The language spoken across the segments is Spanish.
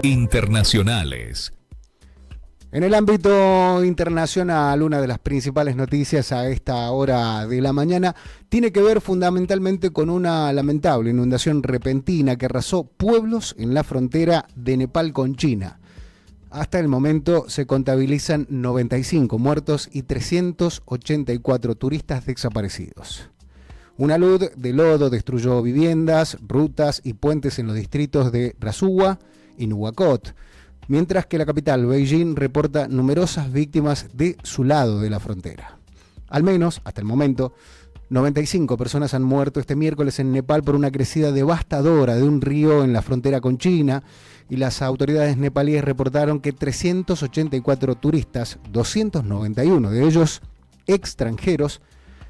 Internacionales. En el ámbito internacional, una de las principales noticias a esta hora de la mañana tiene que ver fundamentalmente con una lamentable inundación repentina que arrasó pueblos en la frontera de Nepal con China. Hasta el momento se contabilizan 95 muertos y 384 turistas desaparecidos. Una luz de lodo destruyó viviendas, rutas y puentes en los distritos de Rasuwa y Nuwakot, mientras que la capital, Beijing, reporta numerosas víctimas de su lado de la frontera. Al menos, hasta el momento, 95 personas han muerto este miércoles en Nepal por una crecida devastadora de un río en la frontera con China, y las autoridades nepalíes reportaron que 384 turistas, 291 de ellos extranjeros,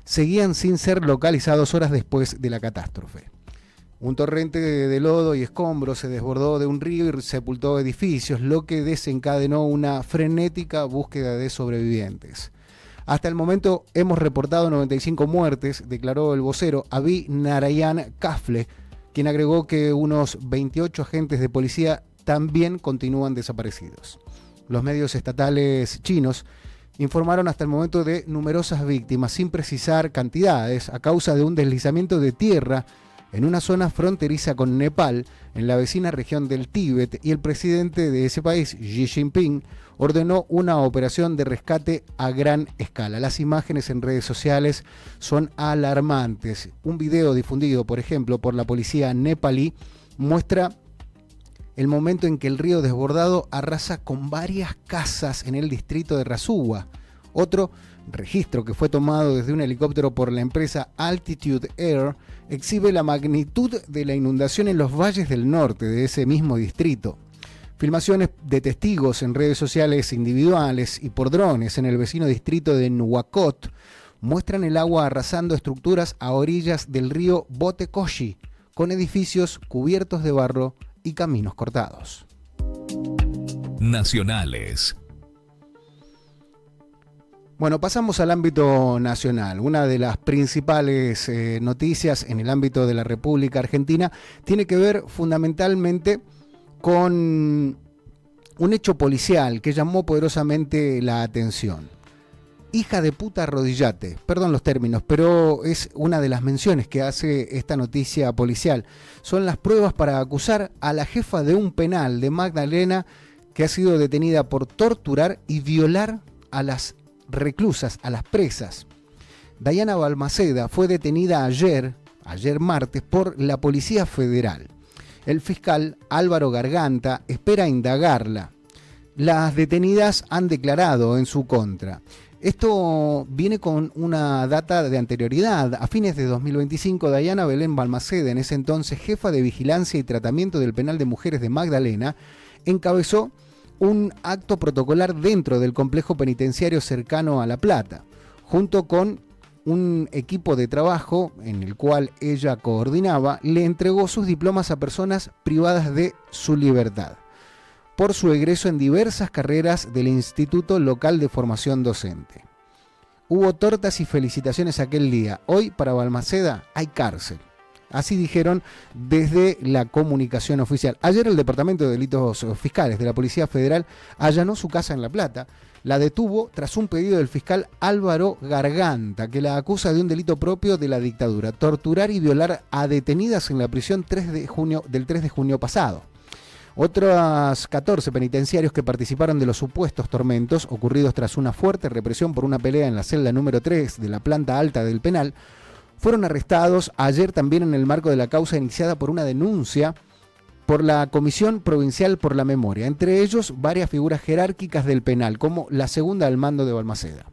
seguían sin ser localizados horas después de la catástrofe. Un torrente de lodo y escombros se desbordó de un río y sepultó edificios, lo que desencadenó una frenética búsqueda de sobrevivientes. Hasta el momento hemos reportado 95 muertes, declaró el vocero Abhi Narayan Kafle, quien agregó que unos 28 agentes de policía también continúan desaparecidos. Los medios estatales chinos informaron hasta el momento de numerosas víctimas, sin precisar cantidades, a causa de un deslizamiento de tierra en una zona fronteriza con Nepal, en la vecina región del Tíbet, y el presidente de ese país, Xi Jinping, ordenó una operación de rescate a gran escala. Las imágenes en redes sociales son alarmantes. Un video difundido, por ejemplo, por la policía nepalí muestra el momento en que el río desbordado arrasa con varias casas en el distrito de Rasuwa. Otro registro que fue tomado desde un helicóptero por la empresa Altitude Air exhibe la magnitud de la inundación en los valles del norte de ese mismo distrito. Filmaciones de testigos en redes sociales individuales y por drones en el vecino distrito de Nuwakot muestran el agua arrasando estructuras a orillas del río Botekoshi, con edificios cubiertos de barro y caminos cortados. Nacionales. Bueno, pasamos al ámbito nacional. Una de las principales noticias en el ámbito de la República Argentina tiene que ver fundamentalmente con un hecho policial que llamó poderosamente la atención. Hija de puta arrodillate, perdón los términos, pero es una de las menciones que hace esta noticia policial. Son las pruebas para acusar a la jefa de un penal de Magdalena, que ha sido detenida por torturar y violar a las reclusas, a las presas. Dayana Balmaceda fue detenida ayer martes, por la Policía Federal. El fiscal Álvaro Garganta espera indagarla. Las detenidas han declarado en su contra. Esto viene con una data de anterioridad. A fines de 2025, Dayana Belén Balmaceda, en ese entonces jefa de vigilancia y tratamiento del penal de mujeres de Magdalena, encabezó un acto protocolar dentro del complejo penitenciario cercano a La Plata, junto con un equipo de trabajo en el cual ella coordinaba. Le entregó sus diplomas a personas privadas de su libertad por su egreso en diversas carreras del Instituto Local de Formación Docente. Hubo tortas y felicitaciones aquel día. Hoy para Balmaceda hay cárcel. Así dijeron desde la comunicación oficial. Ayer el Departamento de Delitos Fiscales de la Policía Federal allanó su casa en La Plata. La detuvo tras un pedido del fiscal Álvaro Garganta, que la acusa de un delito propio de la dictadura: torturar y violar a detenidas en la prisión del 3 de junio pasado. Otros 14 penitenciarios que participaron de los supuestos tormentos ocurridos tras una fuerte represión por una pelea en la celda número 3 de la planta alta del penal fueron arrestados ayer también en el marco de la causa iniciada por una denuncia por la Comisión Provincial por la Memoria, entre ellos varias figuras jerárquicas del penal, como la segunda al mando de Balmaceda.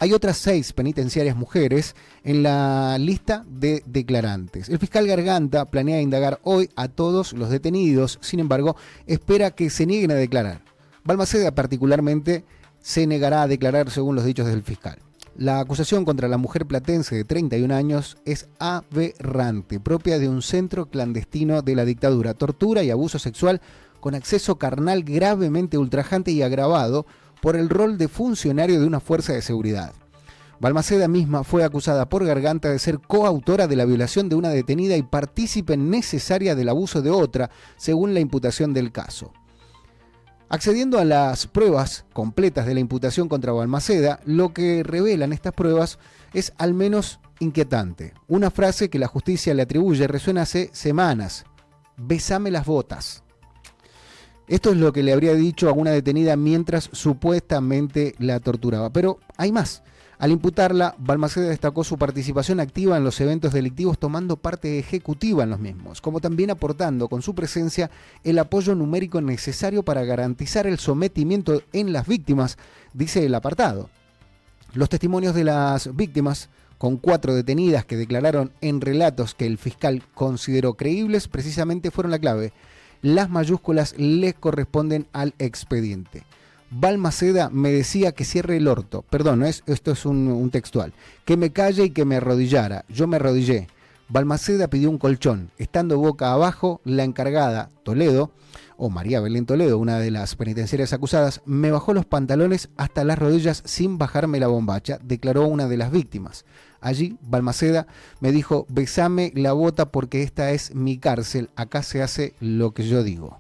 Hay otras 6 penitenciarias mujeres en la lista de declarantes. El fiscal Garganta planea indagar hoy a todos los detenidos, sin embargo, espera que se nieguen a declarar. Balmaceda particularmente se negará a declarar según los dichos del fiscal. La acusación contra la mujer platense de 31 años es aberrante, propia de un centro clandestino de la dictadura: tortura y abuso sexual con acceso carnal gravemente ultrajante y agravado por el rol de funcionario de una fuerza de seguridad. Balmaceda misma fue acusada por Garganta de ser coautora de la violación de una detenida y partícipe necesaria del abuso de otra, según la imputación del caso. Accediendo a las pruebas completas de la imputación contra Balmaceda, lo que revelan estas pruebas es al menos inquietante. Una frase que la justicia le atribuye resuena hace semanas: besame las botas. Esto es lo que le habría dicho a una detenida mientras supuestamente la torturaba. Pero hay más. Al imputarla, Balmaceda destacó su participación activa en los eventos delictivos, tomando parte ejecutiva en los mismos, como también aportando con su presencia el apoyo numérico necesario para garantizar el sometimiento en las víctimas, dice el apartado. Los testimonios de las víctimas, con 4 detenidas que declararon en relatos que el fiscal consideró creíbles, precisamente fueron la clave. Las mayúsculas les corresponden al expediente. Balmaceda me decía que cierre el orto. Perdón, esto es un textual. Que me calle y que me arrodillara. Yo me arrodillé. Balmaceda pidió un colchón. Estando boca abajo, la encargada, Toledo, o María Belén Toledo, una de las penitenciarias acusadas, me bajó los pantalones hasta las rodillas sin bajarme la bombacha, declaró una de las víctimas. Allí, Balmaceda me dijo: besame la bota porque esta es mi cárcel, acá se hace lo que yo digo.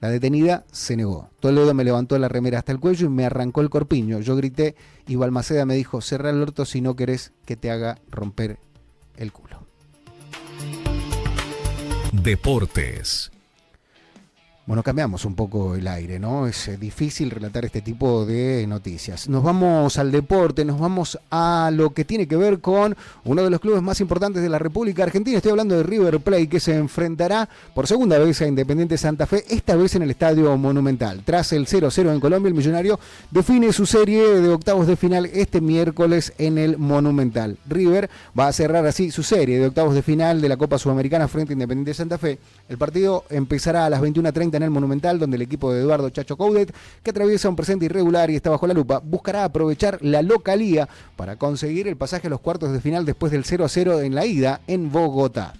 La detenida se negó. Toledo me levantó la remera hasta el cuello y me arrancó el corpiño. Yo grité y Balmaceda me dijo: cerrá el orto si no querés que te haga romper el culo. Deportes. Bueno, cambiamos un poco el aire, ¿no? Es difícil relatar este tipo de noticias. Nos vamos al deporte, nos vamos a lo que tiene que ver con uno de los clubes más importantes de la República Argentina. Estoy hablando de River Plate, que se enfrentará por segunda vez a Independiente Santa Fe, esta vez en el Estadio Monumental. Tras el 0-0 en Colombia, el millonario define su serie de octavos de final este miércoles en el Monumental. River va a cerrar así su serie de octavos de final de la Copa Sudamericana frente a Independiente Santa Fe. El partido empezará a las 21:30 en el Monumental, donde el equipo de Eduardo Chacho Coudet, que atraviesa un presente irregular y está bajo la lupa, buscará aprovechar la localía para conseguir el pasaje a los cuartos de final después del 0-0 en la ida en Bogotá.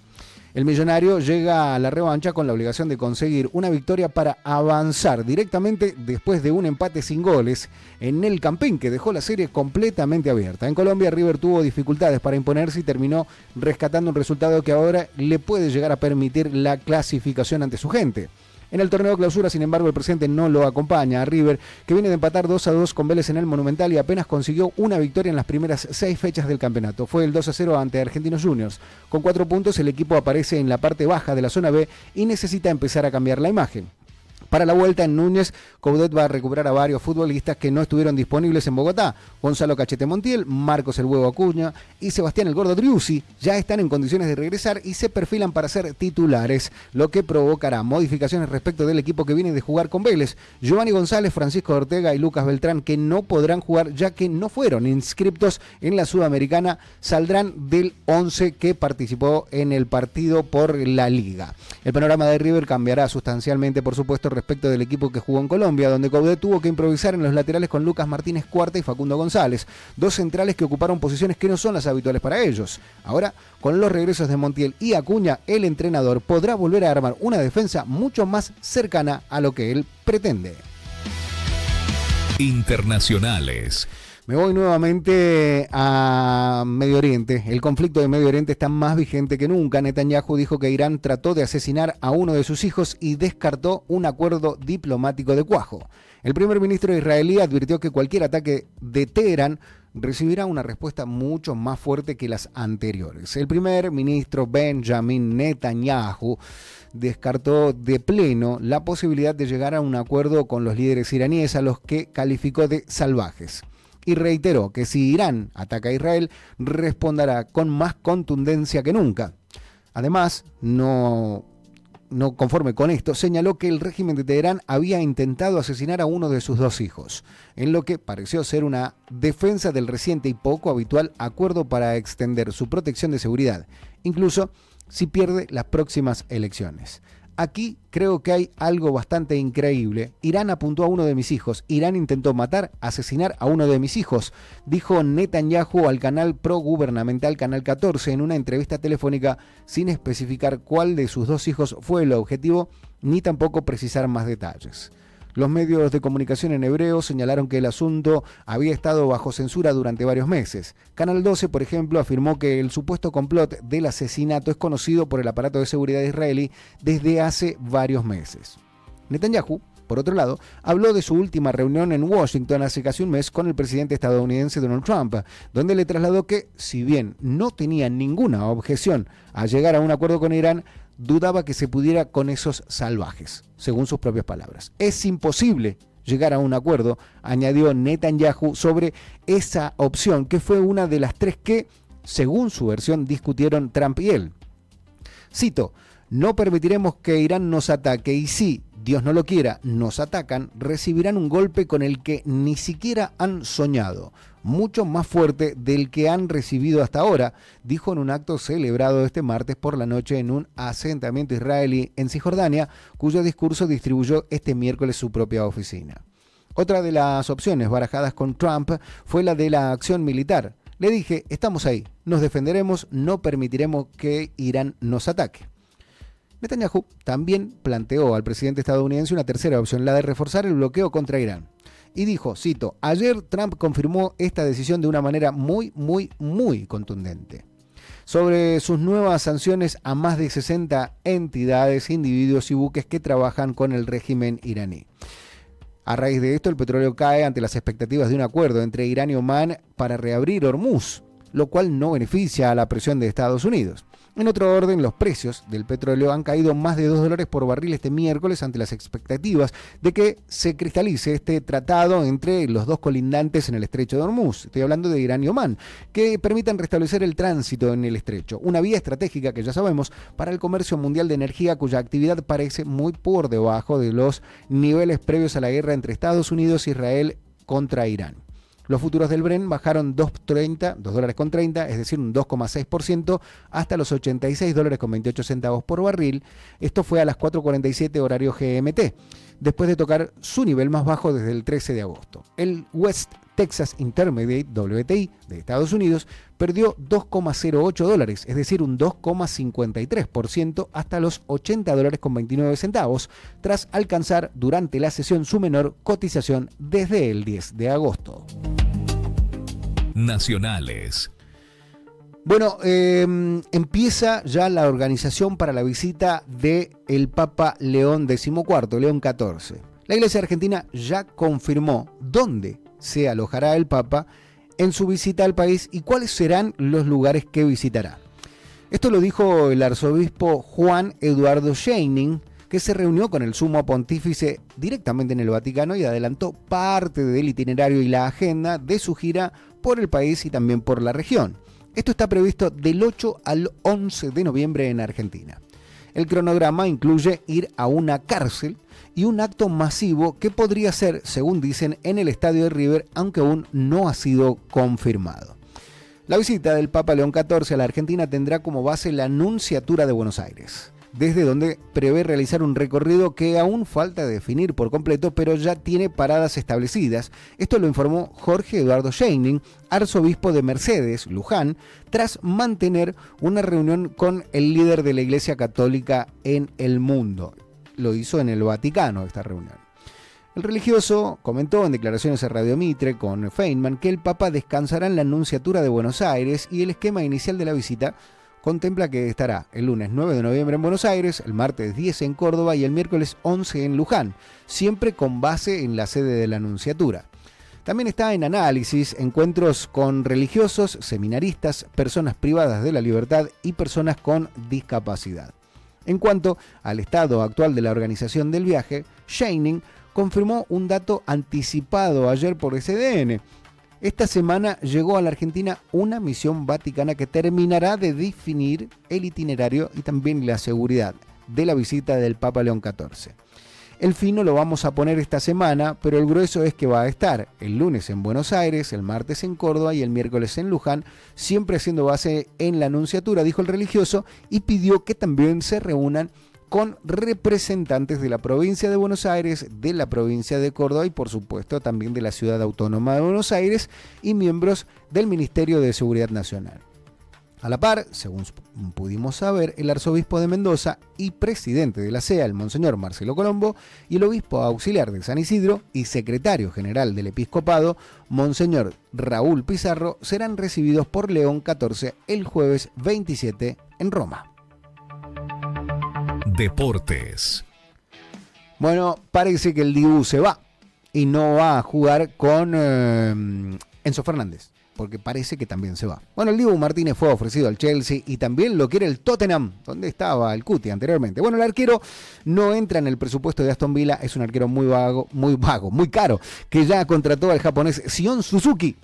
El millonario llega a la revancha con la obligación de conseguir una victoria para avanzar directamente después de un empate sin goles en el Campín, que dejó la serie completamente abierta. En Colombia, River tuvo dificultades para imponerse y terminó rescatando un resultado que ahora le puede llegar a permitir la clasificación ante su gente. En el torneo clausura, sin embargo, el presente no lo acompaña a River, que viene de empatar 2-2 con Vélez en el Monumental y apenas consiguió una victoria en las primeras 6 fechas del campeonato. Fue el 2-0 ante Argentinos Juniors. Con 4 puntos, el equipo aparece en la parte baja de la zona B y necesita empezar a cambiar la imagen. Para la vuelta en Núñez, Coudet va a recuperar a varios futbolistas que no estuvieron disponibles en Bogotá. Gonzalo Cachete Montiel, Marcos el Huevo Acuña y Sebastián el Gordo Driussi ya están en condiciones de regresar y se perfilan para ser titulares, lo que provocará modificaciones respecto del equipo que viene de jugar con Vélez. Giovanni González, Francisco Ortega y Lucas Beltrán, que no podrán jugar ya que no fueron inscriptos en la Sudamericana, saldrán del 11 que participó en el partido por la Liga. El panorama de River cambiará sustancialmente, por supuesto, respecto del equipo que jugó en Colombia, donde Coudet tuvo que improvisar en los laterales con Lucas Martínez Cuarta y Facundo González, dos centrales que ocuparon posiciones que no son las habituales para ellos. Ahora, con los regresos de Montiel y Acuña, el entrenador podrá volver a armar una defensa mucho más cercana a lo que él pretende. Internacionales. Me voy nuevamente a Medio Oriente. El conflicto de Medio Oriente está más vigente que nunca. Netanyahu dijo que Irán trató de asesinar a uno de sus hijos y descartó un acuerdo diplomático de cuajo. El primer ministro israelí advirtió que cualquier ataque de Teherán recibirá una respuesta mucho más fuerte que las anteriores. El primer ministro Benjamin Netanyahu descartó de pleno la posibilidad de llegar a un acuerdo con los líderes iraníes, a los que calificó de salvajes. Y reiteró que si Irán ataca a Israel, responderá con más contundencia que nunca. Además, no conforme con esto, señaló que el régimen de Teherán había intentado asesinar a uno de sus 2 hijos, en lo que pareció ser una defensa del reciente y poco habitual acuerdo para extender su protección de seguridad, incluso si pierde las próximas elecciones. Aquí creo que hay algo bastante increíble. Irán apuntó a uno de mis hijos. Irán intentó asesinar a uno de mis hijos, dijo Netanyahu al canal progubernamental Canal 14 en una entrevista telefónica, sin especificar cuál de sus 2 hijos fue el objetivo, ni tampoco precisar más detalles. Los medios de comunicación en hebreo señalaron que el asunto había estado bajo censura durante varios meses. Canal 12, por ejemplo, afirmó que el supuesto complot del asesinato es conocido por el aparato de seguridad israelí desde hace varios meses. Netanyahu, por otro lado, habló de su última reunión en Washington hace casi un mes con el presidente estadounidense Donald Trump, donde le trasladó que, si bien no tenía ninguna objeción a llegar a un acuerdo con Irán, dudaba que se pudiera con esos salvajes, según sus propias palabras. Es imposible llegar a un acuerdo, añadió Netanyahu, sobre esa opción, que fue una de las tres que, según su versión, discutieron Trump y él. Cito: no permitiremos que Irán nos ataque y si, Dios no lo quiera, nos atacan, recibirán un golpe con el que ni siquiera han soñado, mucho más fuerte del que han recibido hasta ahora, dijo en un acto celebrado este martes por la noche en un asentamiento israelí en Cisjordania, cuyo discurso distribuyó este miércoles su propia oficina. Otra de las opciones barajadas con Trump fue la de la acción militar. Le dije, estamos ahí, nos defenderemos, no permitiremos que Irán nos ataque. Netanyahu también planteó al presidente estadounidense una tercera opción, la de reforzar el bloqueo contra Irán. Y dijo, cito, ayer Trump confirmó esta decisión de una manera muy contundente. Sobre sus nuevas sanciones a más de 60 entidades, individuos y buques que trabajan con el régimen iraní. A raíz de esto, el petróleo cae ante las expectativas de un acuerdo entre Irán y Omán para reabrir Hormuz, lo cual no beneficia a la presión de Estados Unidos. En otro orden, los precios del petróleo han caído más de $2 por barril este miércoles ante las expectativas de que se cristalice este tratado entre los dos colindantes en el estrecho de Hormuz. Estoy hablando de Irán y Omán, que permitan restablecer el tránsito en el estrecho. Una vía estratégica que ya sabemos para el comercio mundial de energía, cuya actividad parece muy por debajo de los niveles previos a la guerra entre Estados Unidos e Israel contra Irán. Los futuros del Brent bajaron $2.30, es decir, un 2,6%, hasta los $86.28 por barril. Esto fue a las 4:47 horario GMT, después de tocar su nivel más bajo desde el 13 de agosto. El West Texas Intermediate, WTI, de Estados Unidos, perdió $2,08, es decir, un 2,53%, hasta los $80.29, tras alcanzar durante la sesión su menor cotización desde el 10 de agosto. Nacionales. Bueno, empieza ya la organización para la visita del Papa León XIV, León XIV. La Iglesia Argentina ya confirmó dónde se alojará el Papa en su visita al país y cuáles serán los lugares que visitará. Esto lo dijo el arzobispo Juan Eduardo Scheining, que se reunió con el sumo pontífice directamente en el Vaticano y adelantó parte del itinerario y la agenda de su gira por el país y también por la región. Esto está previsto del 8 al 11 de noviembre en Argentina. El cronograma incluye ir a una cárcel y un acto masivo que podría ser, según dicen, en el estadio de River, aunque aún no ha sido confirmado. La visita del Papa León XIV a la Argentina tendrá como base la Nunciatura de Buenos Aires, desde donde prevé realizar un recorrido que aún falta definir por completo, pero ya tiene paradas establecidas. Esto lo informó Jorge Eduardo Scheining, arzobispo de Mercedes, Luján, tras mantener una reunión con el líder de la Iglesia Católica en el mundo. Lo hizo en el Vaticano esta reunión. El religioso comentó en declaraciones a Radio Mitre con Feynman que el Papa descansará en la Nunciatura de Buenos Aires y el esquema inicial de la visita contempla que estará el lunes 9 de noviembre en Buenos Aires, el martes 10 en Córdoba y el miércoles 11 en Luján, siempre con base en la sede de la Nunciatura. También está en análisis encuentros con religiosos, seminaristas, personas privadas de la libertad y personas con discapacidad. En cuanto al estado actual de la organización del viaje, Scheining confirmó un dato anticipado ayer por SDN. Esta semana llegó a la Argentina una misión vaticana que terminará de definir el itinerario y también la seguridad de la visita del Papa León XIV. El fino lo vamos a poner esta semana, pero el grueso es que va a estar el lunes en Buenos Aires, el martes en Córdoba y el miércoles en Luján, siempre haciendo base en la Nunciatura, dijo el religioso, y pidió que también se reúnan con representantes de la provincia de Buenos Aires, de la provincia de Córdoba y por supuesto también de la Ciudad Autónoma de Buenos Aires y miembros del Ministerio de Seguridad Nacional. A la par, según pudimos saber, el arzobispo de Mendoza y presidente de la CEA, el monseñor Marcelo Colombo, y el obispo auxiliar de San Isidro y secretario general del episcopado, monseñor Raúl Pizarro, serán recibidos por León XIV el jueves 27 en Roma. Deportes. Bueno, parece que el Dibu se va y no va a jugar con Enzo Fernández, porque parece que también se va. Bueno, el Dibu Martínez fue ofrecido al Chelsea y también lo quiere el Tottenham, donde estaba el Cuti anteriormente. Bueno, el arquero no entra en el presupuesto de Aston Villa, es un arquero muy caro, que ya contrató al japonés Sion Suzuki.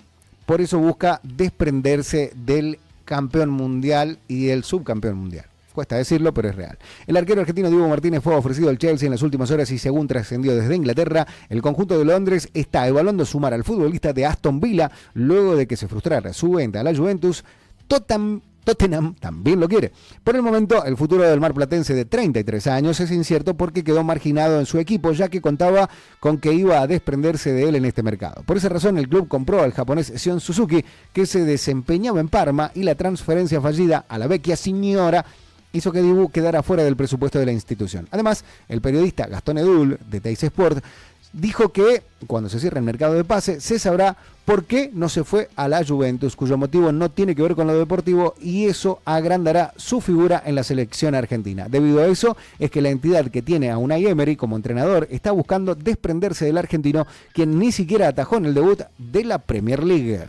Por eso busca desprenderse del campeón mundial y del subcampeón mundial. Cuesta decirlo, pero es real. El arquero argentino Dibu Martínez fue ofrecido al Chelsea en las últimas horas y según trascendió desde Inglaterra, el conjunto de Londres está evaluando sumar al futbolista de Aston Villa luego de que se frustrara su venta a la Juventus. Tottenham también lo quiere. Por el momento, el futuro del marplatense de 33 años es incierto porque quedó marginado en su equipo, ya que contaba con que iba a desprenderse de él en este mercado. Por esa razón, el club compró al japonés Sion Suzuki, que se desempeñaba en Parma, y la transferencia fallida a la vecchia signora hizo que Dibu quedara fuera del presupuesto de la institución. Además, el periodista Gastón Edul, de Teis Sport, dijo que cuando se cierre el mercado de pase se sabrá por qué no se fue a la Juventus, cuyo motivo no tiene que ver con lo deportivo, y eso agrandará su figura en la selección argentina. Debido a eso es que la entidad que tiene a Unai Emery como entrenador está buscando desprenderse del argentino, quien ni siquiera atajó en el debut de la Premier League.